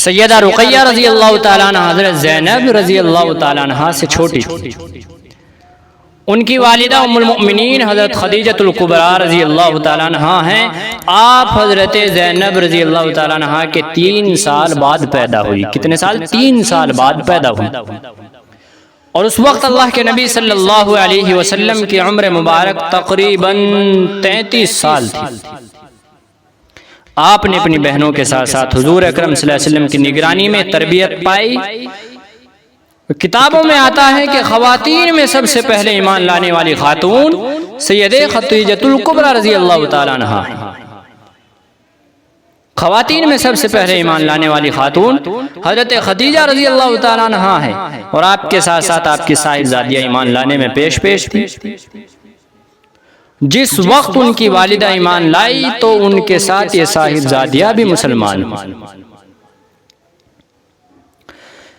سیدہ رقیہ رضی اللہ تعالیٰ عنہ حضرت زینب رضی اللہ تعالیٰ عنہ سے چھوٹی تھی۔ ان کی والدہ ام المؤمنین حضرت خدیجہ الکبریٰ رضی اللہ تعالیٰ عنہ ہیں۔ آپ حضرت زینب رضی اللہ تعالیٰ عنہ کے 3 سال بعد پیدا ہوئی۔ کتنے سال؟ 3 سال بعد پیدا ہوئی۔ اور اس وقت اللہ کے نبی صلی اللہ علیہ وسلم کی عمر مبارک تقریباً 33 سال تھی۔ آپ نے اپنی بہنوں کے ساتھ ساتھ حضور اکرم صلی اللہ علیہ وسلم کی نگرانی میں تربیت پائی۔ کتابوں میں آتا ہے کہ خواتین میں سب سے پہلے ایمان لانے والی خاتون سیدہ خدیجہ الکبریٰ رضی اللہ تعالیٰ عنہ ہیں۔ خواتین میں سب سے پہلے ایمان لانے والی خاتون حضرت خدیجہ رضی اللہ تعالیٰ عنہ ہیں، اور آپ کے ساتھ ساتھ آپ کی صاحبزادیاں ایمان لانے میں پیش تھی۔ جس وقت ان کی والدہ ایمان لائی تو ان کے ساتھ یہ صاحبزادیاں بھی مسلمان ہوئیں۔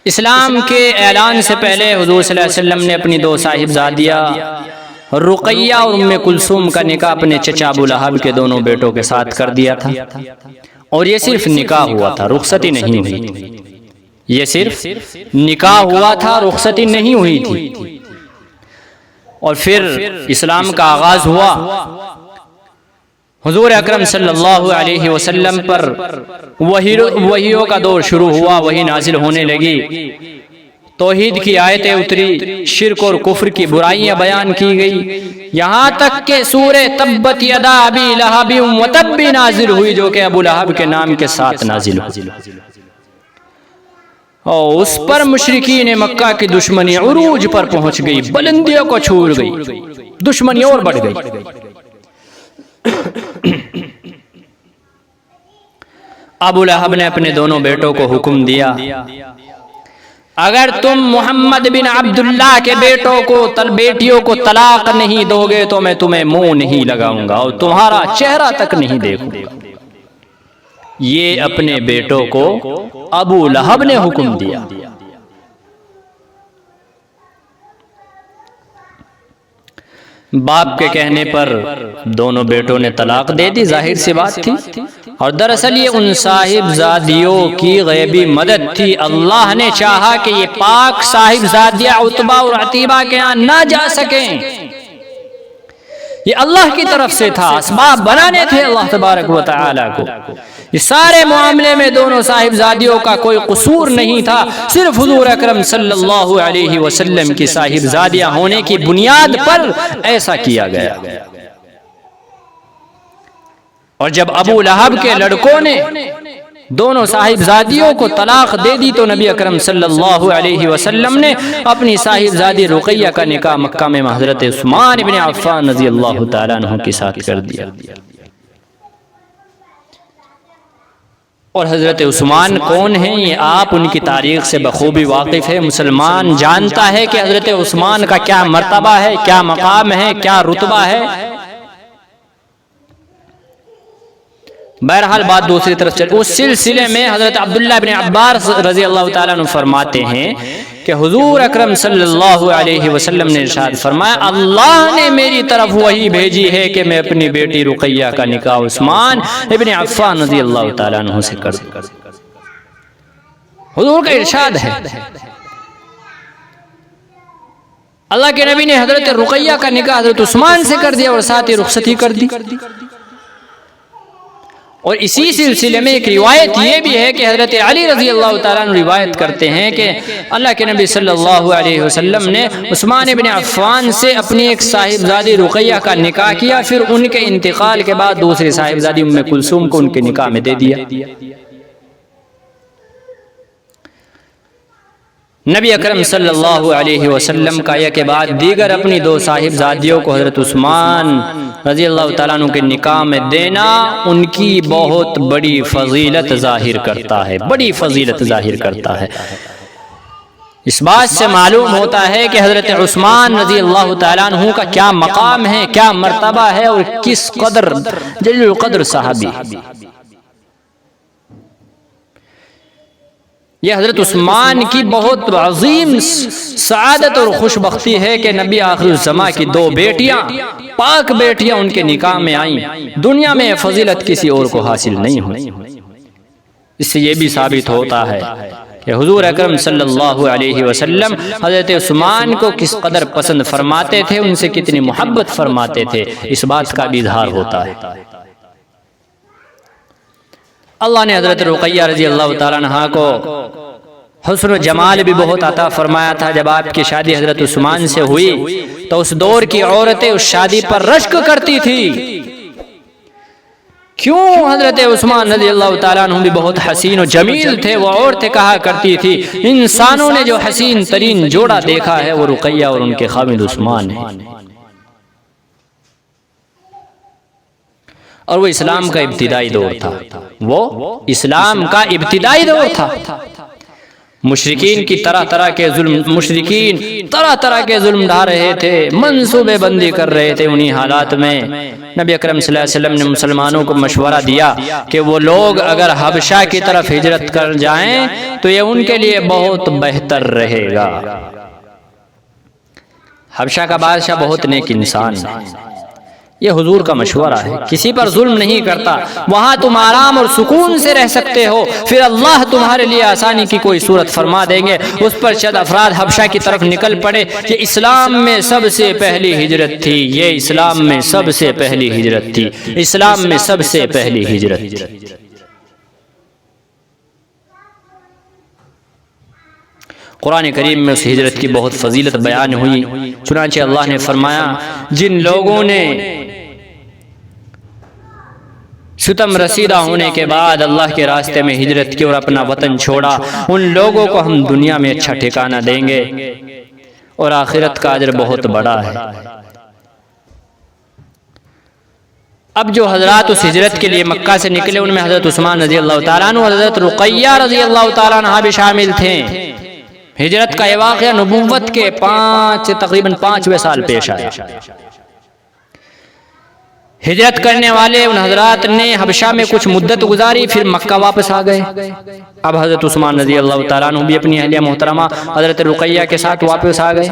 اسلام کے اعلان سے پہلے حضور صلی اللہ علیہ وسلم نے اپنی 2 صاحبزادیاں رقیہ اور ام کلثوم کا نکاح اپنے چچا ابو لہب کے دونوں بیٹوں کے ساتھ کر دیا تھا، اور یہ صرف نکاح ہوا تھا، رخصتی نہیں ہوئی تھی۔ یہ صرف نکاح ہوا تھا، رخصتی نہیں ہوئی تھی۔ اور پھر اسلام کا آغاز ہوا۔ حضور اکرم صلی اللہ علیہ وسلم پر وحیوں کا دور شروع ہوا، وحی نازل ہونے لگی، توحید کی آیتیں اتری، شرک اور کفر کی برائیاں بیان کی گئی، یہاں تک کہ سورہ تبت یدا ابی لہب وتب بھی نازل ہوئی، جو کہ ابو لہب کے نام کے ساتھ نازل ہوئی، اور اس پر مشرکین مکہ کی دشمنی عروج پر پہنچ گئی، بلندیوں کو چھو گئی، دشمنی اور بڑھ گئی۔ ابو لہب نے اپنے دونوں بیٹوں کو حکم دیا، اگر تم محمد بن عبداللہ کے بیٹیوں کو طلاق نہیں دو گے تو میں تمہیں منہ نہیں لگاؤں گا اور تمہارا چہرہ تک نہیں دیکھوں گا۔ یہ اپنے بیٹوں کو ابو لہب نے حکم دیا۔ باپ کے کہنے پر دونوں بیٹوں نے طلاق دے دی، ظاہر سی بات تھی، اور دراصل یہ ان صاحبزادیوں کی غیبی مدد تھی۔ اللہ نے چاہا کہ یہ پاک صاحبزادیاں عتبہ اور عتیبہ کے ہاں نہ جا سکیں، یہ اللہ کی طرف سے تھا، اسباب بنانے تھے اللہ تبارک و تعالی کو۔ اس سارے معاملے میں دونوں صاحبزادیوں کا کوئی قصور نہیں تھا، صرف حضور اکرم صلی اللہ علیہ وسلم کی صاحبزادیاں ہونے کی بنیاد پر ایسا کیا گیا۔ اور جب ابو لہب کے لڑکوں نے دونوں صاحبزادیوں کو طلاق دے دی تو نبی اکرم صلی اللہ علیہ وسلم نے اپنی صاحبزادی رقیہ کا نکاح مکہ میں حضرت عثمان بن عفان رضی اللہ تعالیٰ عنہ کے ساتھ کر دیا۔ اور حضرت عثمان کون ہیں؟ یہ آپ ان کی تاریخ سے بخوبی واقف ہے، مسلمان جانتا ہے کہ حضرت عثمان کا کیا مرتبہ ہے، کیا مقام ہے، کیا رتبہ ہے۔ بہرحال بات دوسری طرف چل، اس سلسلے میں حضرت عبداللہ بن عباس رضی اللہ تعالیٰ عنہ فرماتے ہیں کہ حضور اکرم صلی اللہ علیہ وسلم نے ارشاد فرمایا، اللہ نے میری طرف وحی بھیجی ہے کہ میں اپنی بیٹی رقیہ کا نکاح عثمان ابن عفان رضی اللہ تعالیٰ عنہ سے کر دوں۔ حضور کا ارشاد ہے، اللہ کے نبی نے حضرت رقیہ کا نکاح حضرت عثمان سے کر دیا اور ساتھ ہی رخصتی کر دی۔ اور اسی سلسلے میں ایک روایت یہ بھی ہے کہ حضرت علی رضی اللہ تعالیٰ عنہ روایت کرتے ہیں کہ اللہ کے نبی صلی اللہ علیہ وسلم نے عثمان بن عفان سے اپنی ایک صاحبزادی رقیہ کا نکاح کیا، پھر ان کے انتقال کے بعد دوسری صاحبزادی ام کلثوم کو ان کے نکاح میں دے دیا۔ نبی اکرم صلی اللہ علیہ وسلم کا یہ کے بعد دیگر اپنی 2 صاحبزادیوں کو حضرت عثمان رضی اللہ تعالیٰ عنہ کے نکاح میں دینا ان کی بہت بڑی فضیلت ظاہر کرتا ہے، بڑی فضیلت ظاہر کرتا ہے۔ اس بات سے معلوم ہوتا ہے کہ حضرت عثمان رضی اللہ تعالیٰ عنہ کا کیا مقام ہے، کیا مرتبہ ہے، اور کس قدر جلیل القدر صحابی۔ یہ حضرت عثمان کی بہت عظیم سعادت اور خوش بختی ہے کہ نبی آخر الزماں کی 2 بیٹیاں، پاک بیٹیاں ان کے نکاح میں آئیں۔ دنیا میں فضیلت کسی اور کو حاصل نہیں ہوئی۔ اس سے یہ بھی ثابت ہوتا ہے کہ حضور اکرم صلی اللہ علیہ وسلم حضرت عثمان کو کس قدر پسند فرماتے تھے، ان سے کتنی محبت فرماتے تھے، اس بات کا بھی اظہار ہوتا ہے۔ اللہ نے حضرت رقیہ رضی اللہ تعالیٰ عنہ کو حسن و جمال بھی بہت عطا فرمایا تھا۔ جب آپ کی شادی حضرت عثمان سے ہوئی تو اس دور کی عورتیں اس شادی پر رشک کرتی تھی۔ کیوں؟ حضرت عثمان رضی اللہ تعالیٰ عنہ بھی بہت حسین و جمیل تھے۔ وہ عورتیں کہا کرتی تھی انسانوں نے جو حسین ترین جوڑا دیکھا ہے وہ رقیہ اور ان کے خاوند عثمان ہیں، اور وہ اسلام کا ابتدائی دور تھا، وہ اسلام کا ابتدائی دور تھا۔ مشرکین طرح طرح کے ظلم ڈھا رہے تھے، منصوبے بندی کر رہے تھے۔ انہی حالات میں نبی اکرم صلی اللہ علیہ وسلم نے مسلمانوں کو مشورہ دیا کہ وہ لوگ اگر حبشہ کی طرف ہجرت کر جائیں تو یہ ان کے لیے بہت بہتر رہے گا۔ حبشہ کا بادشاہ بہت نیک انسان ہے، یہ حضور کا مشورہ ہے، کسی پر ظلم نہیں کرتا، وہاں تم آرام اور سکون سے رہ سکتے ہو، پھر اللہ تمہارے لیے آسانی کی کوئی صورت فرما دیں گے۔ اس پر چند افراد حبشہ کی طرف نکل پڑے۔ یہ اسلام میں سب سے پہلی ہجرت تھی، یہ اسلام میں سب سے پہلی ہجرت تھی، اسلام میں سب سے پہلی ہجرت تھی۔ قرآن کریم میں اس ہجرت کی بہت فضیلت بیان ہوئی۔ چنانچہ اللہ نے فرمایا جن لوگوں نے ستم رسیدہ ہونے کے بعد اللہ کے راستے میں ہجرت کی اور اپنا وطن چھوڑا، ان لوگوں کو ہم دنیا میں اچھا ٹھکانہ دیں گے اور آخرت کا اجر بہت بڑا ہے۔ اب جو حضرات اس ہجرت کے لیے مکہ سے نکلے ان میں حضرت عثمان رضی اللہ تعالیٰ عنہ اور حضرت رقیہ رضی اللہ تعالیٰ عنہ بھی شامل تھے۔ ہجرت کا یہ واقعہ نبوت کے تقریباً 5ویں سال پیش آیا۔ ہجرت کرنے والے ان حضرات نے حبشہ میں کچھ مدت گزاری، پھر مکہ واپس آ گئے۔ اب حضرت عثمان رضی اللہ تعالیٰ عنہ بھی اپنی اہلیہ محترمہ حضرت رقیہ کے ساتھ واپس آ گئے،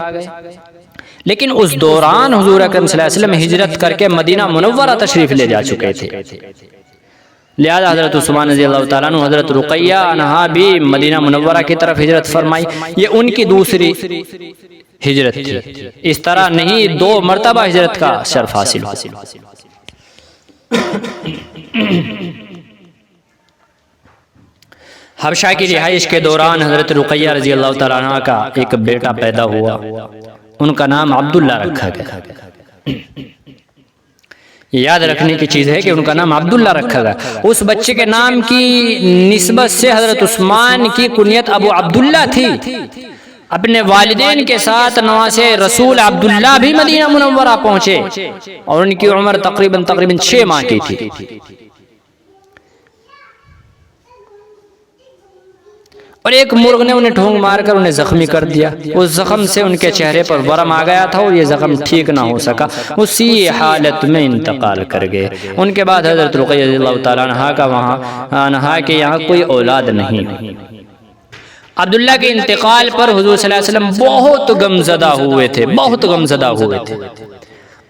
لیکن اس دوران حضور اکرم صلی اللہ علیہ وسلم ہجرت کر کے مدینہ منورہ تشریف لے جا چکے تھے، لہذا حضرت عثمان رضی اللہ تعالیٰ عنہ حضرت رقیہ عنہا بھی مدینہ منورہ کی طرف ہجرت فرمائی۔ یہ ان کی دوسری ہجرت تھی۔ اس طرح نہیں 2 مرتبہ ہجرت کا شرف حاصل ہوا۔ حبشہ کی رہائش کے دوران حضرت رقیہ رضی اللہ تعالیٰ عنہ کا ایک بیٹا پیدا ہوا، ان کا نام عبداللہ رکھا گیا۔ یاد رکھنے کی چیز ہے کہ ان کا نام عبداللہ رکھا گیا۔ اس بچے کے نام کی نسبت سے حضرت عثمان کی کنیت ابو عبداللہ تھی۔ اپنے والدین کے ساتھ نواز رسول عبداللہ بھی مدینہ منورہ پہنچے اور ان کی عمر تقریباً 6 ماہ کی تھی۔ اور ایک مرغ نے انہیں ڈھونگ مار کر انہیں زخمی کر دیا۔ اس زخم سے ان کے چہرے پر ورم آ گیا تھا اور یہ زخم ٹھیک نہ ہو سکا، اسی حالت میں انتقال کر گئے۔ ان کے بعد حضرت رقیہ رضی اللہ تعالیٰ عنہا کے یہاں کوئی اولاد نہیں ہوئی۔ عبداللہ کے انتقال پر حضور صلی اللہ علیہ وسلم بہت غمزدہ ہوئے تھے،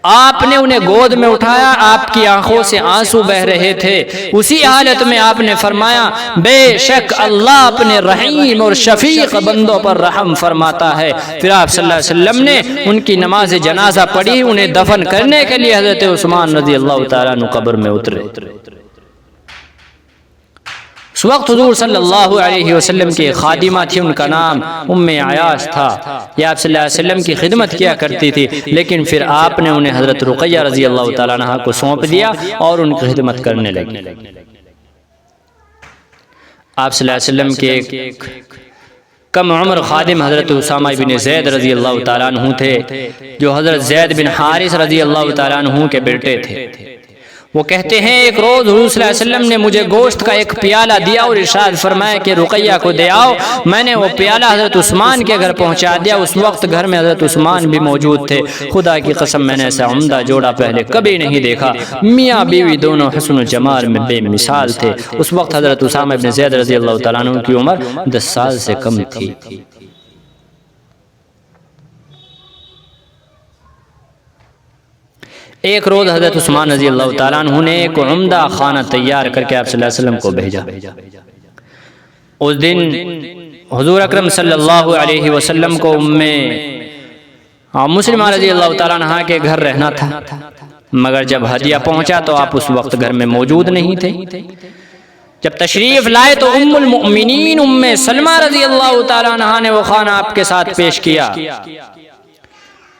آپ نے انہیں گود میں اٹھایا، آپ کی آنکھوں سے آنسو بہ رہے تھے۔ اسی حالت میں آپ نے فرمایا بے شک اللہ اپنے رحیم اور شفیق بندوں پر رحم فرماتا ہے۔ پھر آپ صلی اللہ علیہ وسلم نے ان کی نماز جنازہ پڑھی، انہیں دفن کرنے کے لیے حضرت عثمان رضی اللہ تعالیٰ عنہ قبر میں اترے۔ اس وقت حضور صلی اللہ علیہ وسلم کی خادمہ تھی، ان کا نام ام عیاش تھا۔ یہ آپ صلی اللہ علیہ وسلم کی خدمت کیا کرتی تھی، لیکن پھر آپ نے انہیں حضرت رقیہ رضی اللہ تعالیٰ عنہ کو سونپ دیا اور ان کی خدمت کرنے لگی۔ آپ صلی اللہ علیہ وسلم کے ایک کم عمر خادم حضرت اسامہ بن زید رضی اللہ تعالیٰ عنہ تھے، جو حضرت زید بن حارث رضی اللہ تعالیٰ عنہ کے بیٹے تھے۔ وہ کہتے ہیں ایک روز حضور صلی اللہ علیہ وسلم نے مجھے گوشت کا ایک پیالہ دیا اور ارشاد فرمایا کہ رقیہ کو دے آؤ۔ میں نے وہ پیالہ حضرت عثمان کے گھر پہنچا دیا۔ اس وقت گھر میں حضرت عثمان بھی موجود تھے۔ خدا کی قسم میں نے ایسا عمدہ جوڑا پہلے کبھی نہیں دیکھا، میاں بیوی دونوں حسن و جمال میں بے مثال تھے۔ اس وقت حضرت اسامہ بن زید رضی اللہ تعالیٰ عنہ کی عمر 10 سال سے کم تھی۔ ایک روز حضرت عثمان رضی اللہ تعالیٰ عنہ نے ایک عمدہ کھانا تیار کر کے آپ صلی اللہ علیہ وسلم کو بھیجا۔ اس دن حضور اکرم صلی اللہ علیہ وسلم کو مسلمہ رضی اللہ تعالیٰ عنہ کے گھر رہنا تھا، مگر جب ہدیہ پہنچا تو آپ اس وقت گھر میں موجود نہیں تھے۔ جب تشریف لائے تو ام المؤمنین ام سلمہ رضی اللہ تعالیٰ عنہ نے وہ کھانا آپ کے ساتھ پیش کیا۔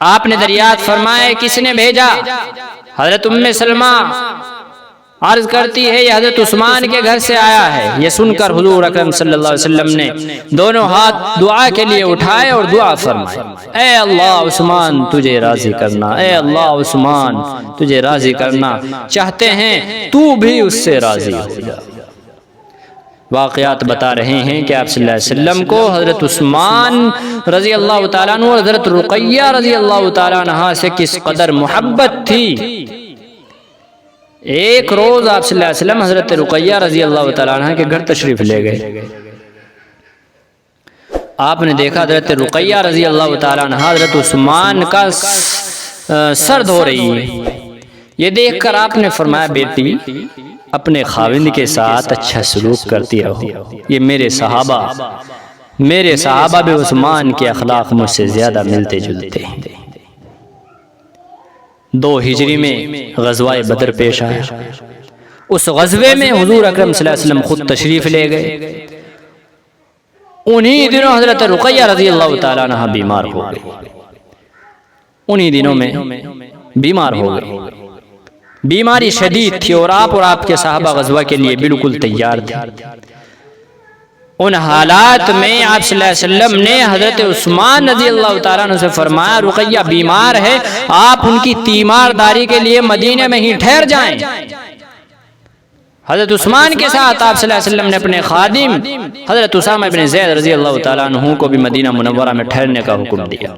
آپ نے دریافت فرمایا کس نے بھیجا؟ حضرت ام سلمہ عرض کرتی ہے یہ حضرت عثمان کے گھر سے آیا ہے۔ یہ سن کر حضور اکرم صلی اللہ علیہ وسلم نے دونوں ہاتھ دعا کے لیے اٹھائے اور دعا فرمائی، اے اللہ عثمان تجھے راضی کرنا، اے اللہ عثمان تجھے راضی کرنا چاہتے ہیں تو بھی اس سے راضی ہو جا۔ واقعات بتا رہے ہیں کہ آپ صلی اللہ علیہ وسلم کو حضرت عثمان رضی اللہ تعالیٰ عنہ اور حضرت رقیہ رضی اللہ تعالیٰ عنہ سے کس قدر محبت تھی۔ ایک روز آپ صلی اللہ علیہ وسلم حضرت رقیہ رضی اللہ تعالیٰ عنہ کے گھر تشریف لے گئے۔ آپ نے دیکھا حضرت رقیہ رضی اللہ تعالیٰ عنہ حضرت عثمان کا سر دھو رہی ہے۔ یہ دیکھ کر آپ نے فرمایا بیٹی اپنے خاوند کے ساتھ اچھا سلوک کرتی رہو، یہ میرے صحابہ بھی عثمان کے اخلاق مجھ سے زیادہ ملتے جلتے ہیں۔ 2 ہجری میں غزوہ بدر پیش آیا۔ اس غزوے میں حضور اکرم صلی اللہ علیہ وسلم خود تشریف لے گئے۔ انہی دنوں حضرت رقیہ رضی اللہ تعالیٰ عنہ بیمار ہو گئی، انہی دنوں میں بیمار ہو گئی، بیماری شدید تھی اور آپ کے صحابہ غزوہ کے لیے بالکل تیار تھے۔ ان حالات میں آپ صلی اللہ علیہ وسلم نے حضرت عثمان رضی اللہ تعالیٰ عنہ سے فرمایا رقیہ بیمار ہے، آپ ان کی تیمارداری کے لیے مدینے میں ہی ٹھہر جائیں۔ حضرت عثمان کے ساتھ آپ صلی اللہ علیہ وسلم نے اپنے خادم حضرت اسامہ بن زید رضی اللہ تعالیٰ عنہ کو بھی مدینہ منورہ میں ٹھہرنے کا حکم دیا۔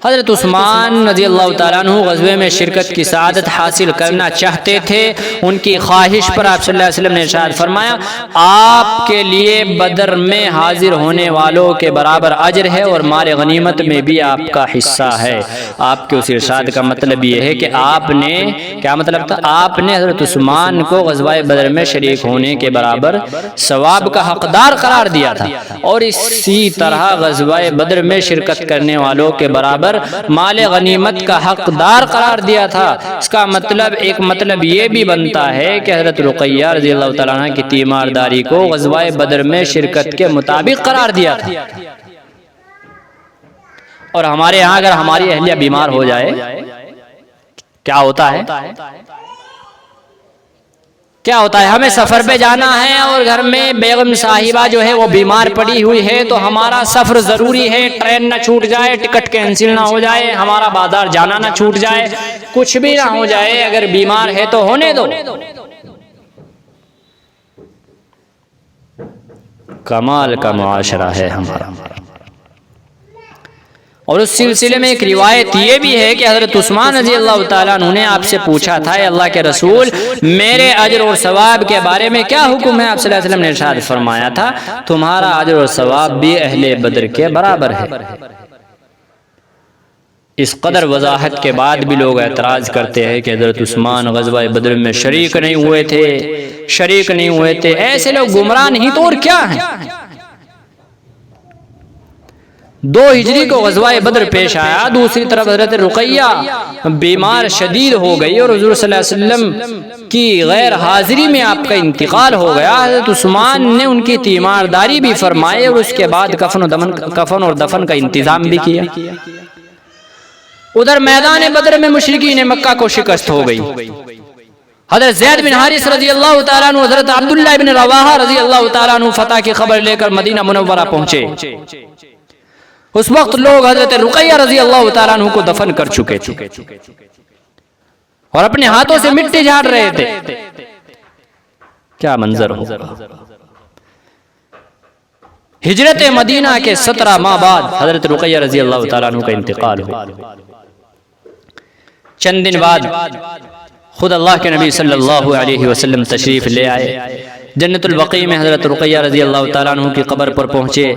حضرت عثمان رضی اللہ تعالیٰ عنہ غزوے میں شرکت کی سعادت حاصل کرنا چاہتے تھے۔ ان کی خواہش پر آپ صلی اللہ علیہ وسلم نے ارشاد فرمایا آپ کے لیے بدر میں حاضر ہونے والوں کے برابر اجر ہے اور مال غنیمت میں بھی آپ کا حصہ ہے۔ آپ کے اس ارشاد کا مطلب یہ ہے کہ آپ نے کیا مطلب تھا؟ آپ نے حضرت عثمان کو غزوہ بدر میں شریک ہونے کے برابر ثواب کا حقدار قرار دیا تھا، اور اسی طرح غزوہ بدر میں شرکت کرنے والوں کے برابر مال غنیمت کا حقدار قرار دیا تھا۔ اس کا مطلب ایک مطلب یہ بھی بنتا ہے کہ حضرت رقیہ رضی اللہ تعالیٰ عنہ کی تیمارداری کو غزوہ بدر میں شرکت کے مطابق قرار دیا تھا۔ اور ہمارے ہاں اگر ہماری اہلیہ بیمار ہو جائے کیا ہوتا ہے؟ کیا ہوتا ہے؟ ہمیں سفر پہ جانا ہے اور گھر میں بیگم صاحبہ جو ہے وہ بیمار پڑی ہوئی ہے تو ہمارا سفر ضروری ہے، ٹرین نہ چھوٹ جائے، ٹکٹ کینسل نہ ہو جائے، ہمارا بازار جانا نہ چھوٹ جائے، کچھ بھی نہ ہو جائے، اگر بیمار ہے تو ہونے دو۔ کمال کا معاشرہ ہے ہمارا۔ اور اس سلسلے میں ایک روایت یہ بھی ہے کہ حضرت عثمان رضی اللہ تعالیٰ عنہ نے آپ سے پوچھا تھا اے اللہ کے رسول میرے اجر اور ثواب کے بارے میں کیا حکم ہے؟ آپ صلی اللہ علیہ وسلم نے ارشاد فرمایا تھا تمہارا اجر اور ثواب بھی اہل بدر کے برابر ہے۔ اس قدر وضاحت کے بعد بھی لوگ اعتراض کرتے ہیں کہ حضرت عثمان غزوہ بدر میں شریک نہیں ہوئے تھے۔ ایسے لوگ گمراہ نہیں تو اور کیا ہیں؟ 2 ہجری کو غزوہ بدر پیش آیا، دوسری طرف حضرت رقیہ بیمار شدید ہو گئی اور حضور صلی اللہ علیہ وسلم کی غیر حاضری میں آپ کا انتقال ہو گیا۔ حضرت عثمان نے ان کی تیمارداری بھی فرمائی اور اس کے بعد کفن اور دفن کا انتظام بھی کیا۔ ادھر میدان بدر میں مشرکین مکہ کو شکست ہو گئی۔ حضرت زید بن حارث رضی اللہ تعالیٰ عنہ، حضرت عبداللہ بن رواحہ رضی اللہ تعالیٰ عنہ فتح کی خبر لے کر مدینہ منورہ پہنچے۔ اس وقت لوگ حضرت رقیہ رضی اللہ تعالیٰ عنہ کو دفن کر چکے تھے اور اپنے ہاتھوں سے مٹی جھاڑ رہے تھے۔ کیا منظر ہو! ہجرت مدینہ کے 17 ماہ بعد حضرت رقیہ رضی اللہ تعالیٰ عنہ کا انتقال ہوا۔ چند دن بعد خود اللہ کے نبی صلی اللہ علیہ وسلم تشریف لے آئے۔ جنت البقیع میں حضرت رقیہ رضی اللہ تعالیٰ عنہ کی قبر پر پہنچے،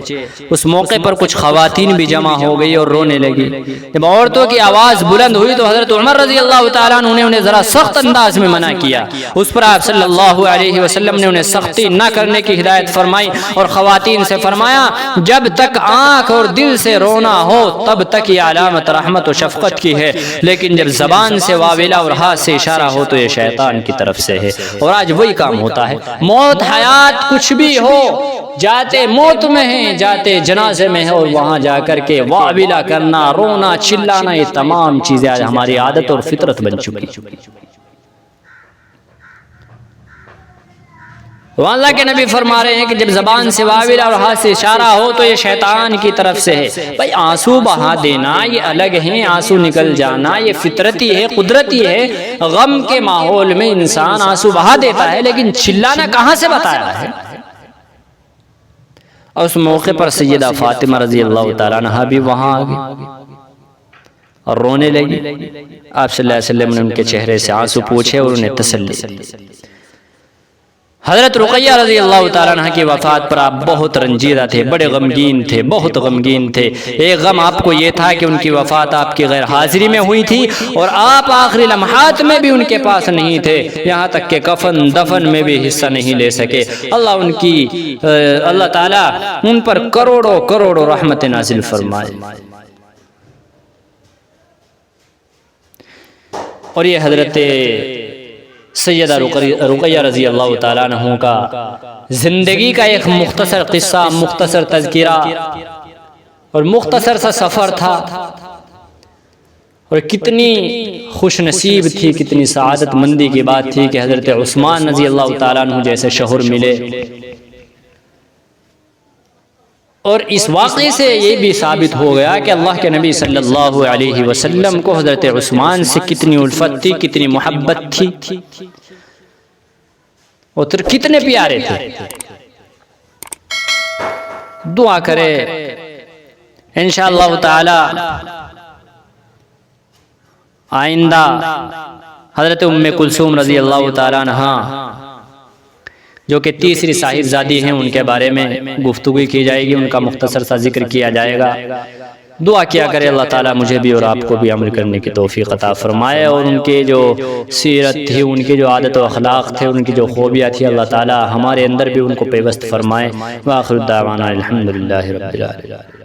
اس موقع پر کچھ خواتین بھی جمع ہو گئی اور رونے لگی۔ جب عورتوں کی آواز بلند ہوئی تو حضرت عمر رضی اللہ تعالیٰ عنہ نے انہیں ذرا سخت انداز میں منع کیا۔ اس پر آپ صلی اللہ علیہ وسلم نے انہیں سختی نہ کرنے کی ہدایت فرمائی اور خواتین سے فرمایا جب تک آنکھ اور دل سے رونا ہو تب تک یہ علامت رحمت و شفقت کی ہے، لیکن جب زبان سے واویلا اور ہاتھ سے اشارہ ہو تو یہ شیطان کی طرف سے ہے۔ اور آج وہی کام ہوتا ہے، موت حیات کچھ بھی ہو، جاتے موت میں ہیں، جاتے جنازے میں ہیں، اور وہاں جا کر کے واویلا کرنا، رونا، چلانا، یہ تمام چیزیں آج ہماری عادت اور فطرت بن چکی۔ وہ اللہ کے نبی فرما رہے ہیں کہ جب زبان سے واویلا اور ہاتھ سے اشارہ ہو تو یہ شیطان کی طرف سے ہے۔ بھائی آنسو بہا دینا یہ الگ ہے، آنسو نکل جانا یہ فطرتی ہے، قدرتی ہے۔ غم کے ماحول میں انسان آنسو بہا دیتا ہے، لیکن چلانا کہاں سے بتایا ہے؟ اور اس موقع پر سیدہ فاطمہ رضی اللہ تعالیٰ عنہ بھی وہاں آ گئی اور رونے لگی۔ آپ صلی اللہ علیہ وسلم نے ان کے چہرے سے آنسو پوچھے اور انہیں تسلی دی۔ حضرت رقیہ رضی اللہ تعالیٰ عنہ کی وفات پر آپ بہت رنجیدہ تھے، بڑے غمگین تھے، بہت غمگین تھے۔ ایک غم آپ کو یہ تھا کہ ان کی وفات آپ کی غیر حاضری میں ہوئی تھی اور آپ آخری لمحات میں بھی ان کے پاس نہیں تھے، یہاں تک کہ کفن دفن میں بھی حصہ نہیں لے سکے۔ اللہ تعالیٰ ان پر کروڑوں کروڑوں رحمت نازل فرمائے۔ اور یہ حضرت سیدہ رقیہ رضی اللہ تعالیٰ عنہ کا زندگی کا ایک مختصر قصہ، مختصر تذکرہ اور مختصر سا سفر تھا، اور کتنی خوش نصیب تھی، کتنی سعادت مندی کی بات تھی کہ حضرت عثمان رضی اللہ تعالیٰ عنہ جیسے شوہر ملے۔ اور اس واقعے سے یہ بھی ثابت ہو گیا کہ اللہ کے نبی صلی اللہ علیہ وسلم کو حضرت عثمان سے کتنی الفت تھی، کتنی محبت تھی، اور کتنے پیارے تھے۔ دعا کرے انشاءاللہ تعالی آئندہ حضرت ام کلثوم رضی اللہ تعالیٰ عنہ جو کہ تیسری صاحبزادی ہیں، ان کے بارے میں گفتگو کی جائے گی، ان کا مختصر سا ذکر کیا جائے گا۔ دعا کیا کرے اللہ تعالیٰ مجھے بھی اور آپ کو بھی عمل کرنے کی توفیق عطا فرمائے، اور ان کے جو سیرت تھی، ان کی جو عادت و اخلاق تھے، ان کی جو خوبیاں تھی، اللہ تعالیٰ ہمارے اندر بھی ان کو پیوست فرمائے۔ وآخر دعوانا الحمدللہ رب العالمین۔